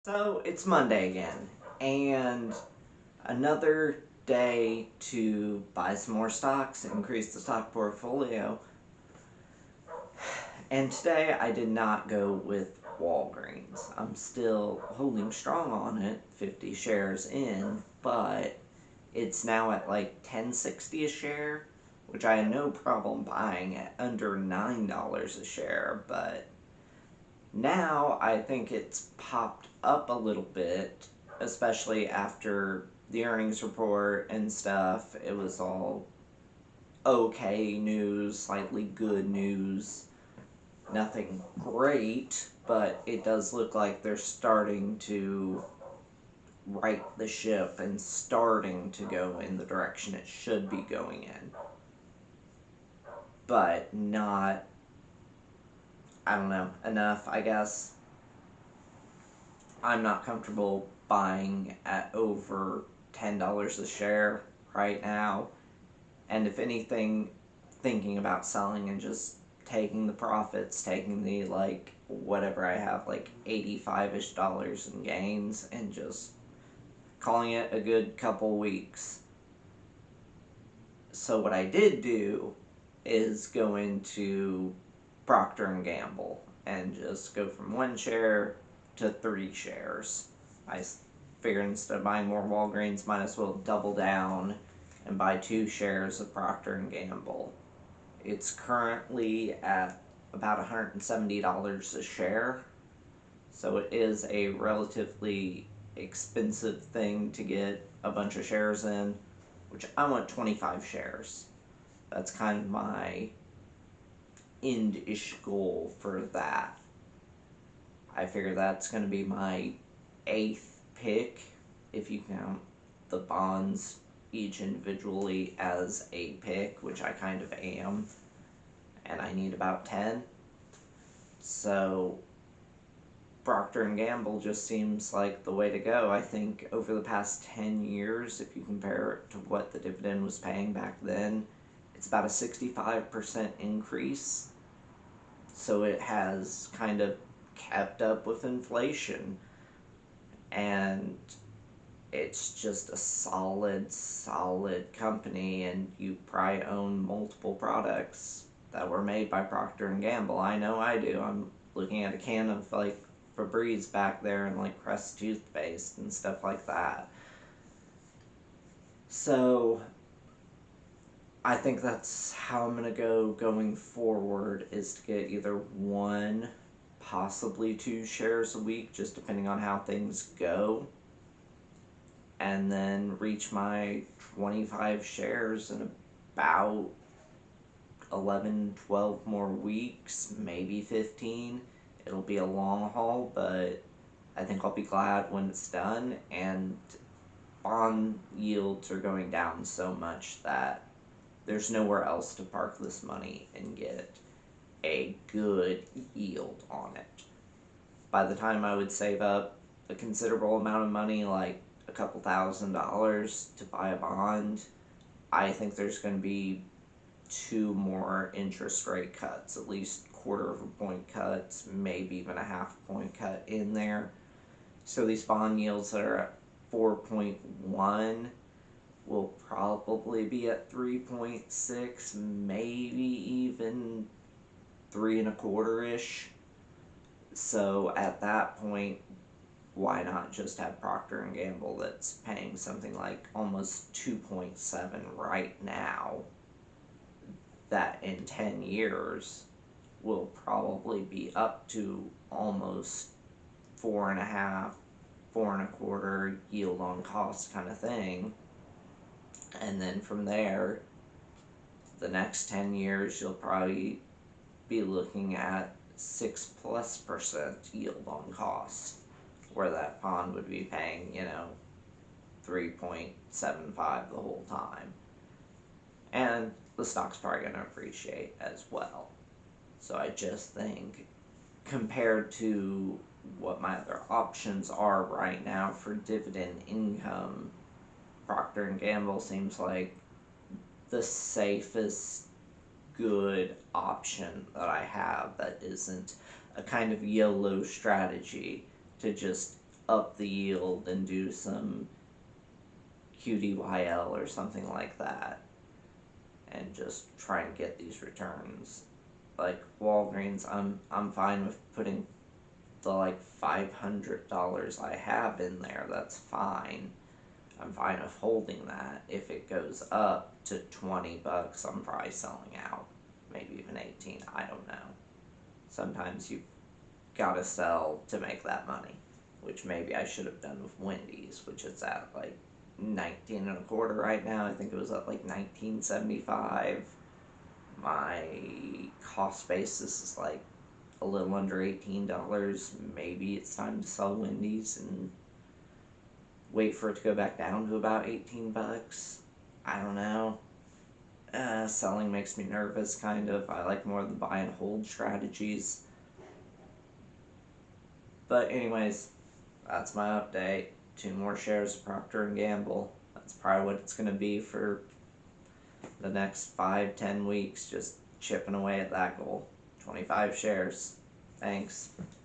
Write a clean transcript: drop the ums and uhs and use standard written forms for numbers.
So it's Monday again, and another day to buy some more stocks, increase the stock portfolio. And today I did not go with Walgreens. I'm still holding strong on it, 50 shares in, but it's now at like 10.60 a share, which I had no problem buying at under $9 a share, but now I think it's popped up a little bit, especially after the earnings report and stuff. It was all okay news, slightly good news, nothing great, but it does look like they're starting to right the ship and starting to go in the direction it should be going in. But not, I don't know, enough, I guess. I'm not comfortable buying at over $10 a share right now. And if anything, thinking about selling and just taking the profits, taking the like whatever I have, like 85-ish dollars in gains, and just calling it a good couple weeks. So what I did do is go into Procter and Gamble and just go from 1 share to 3 shares. I figured instead of buying more Walgreens, might as well double down and buy 2 shares of Procter and Gamble. It's currently at about $170 a share, so it is a relatively expensive thing to get a bunch of shares in, which I want 25 shares. That's kind of my end-ish goal for that. I figure that's going to be my 8th pick, if you count the bonds each individually as a pick, which I kind of am, and I need about 10. So Procter and Gamble just seems like the way to go. I think over the past 10 years, if you compare it to what the dividend was paying back then, it's about a 65% increase. So it has kind of kept up with inflation, and it's just a solid company, and you probably own multiple products that were made by Procter and Gamble. I know I do. I'm looking at a can of like Febreze back there and like Crest toothpaste and stuff like that. So I think that's how I'm gonna go going forward, is to get either 1, possibly 2 shares a week, just depending on how things go, and then reach my 25 shares in about 11, 12 more weeks, maybe 15. It'll be a long haul, but I think I'll be glad when it's done, and bond yields are going down so much that there's nowhere else to park this money and get a good yield on it. By the time I would save up a considerable amount of money, like a couple $1,000 to buy a bond, I think there's going to be 2 more interest rate cuts, at least 1/4 point cuts, maybe even a 1/2 point cut in there. So these bond yields that are at 4.1 will probably be at 3.6, maybe even 3.25-ish. So at that point, why not just have Procter and Gamble that's paying something like almost 2.7 right now, that in 10 years will probably be up to almost 4.5, 4.25 yield on cost kind of thing. And then from there, the next 10 years, you'll probably be looking at 6+% yield on cost, where that bond would be paying, 3.75 the whole time. And the stock's probably going to appreciate as well. So I just think, compared to what my other options are right now for dividend income, Procter and Gamble seems like the safest good option that I have that isn't a kind of YOLO strategy to just up the yield and do some QDYL or something like that and just try and get these returns. Like Walgreens, I'm fine with putting the like $500 I have in there. That's fine. I'm fine with holding that. If it goes up to $20, I'm probably selling out. Maybe even 18. I don't know. Sometimes you gotta sell to make that money, which maybe I should have done with Wendy's, which is at like 19 and a quarter right now. I think it was at like 19.75. My cost basis is like a little under $18. Maybe it's time to sell Wendy's and wait for it to go back down to about $18. I don't know. Selling makes me nervous, kind of. I like more of the buy and hold strategies. But anyways, that's my update. 2 more shares of Procter and Gamble. That's probably what it's going to be for the next 5-10 weeks, just chipping away at that goal. 25 shares. Thanks.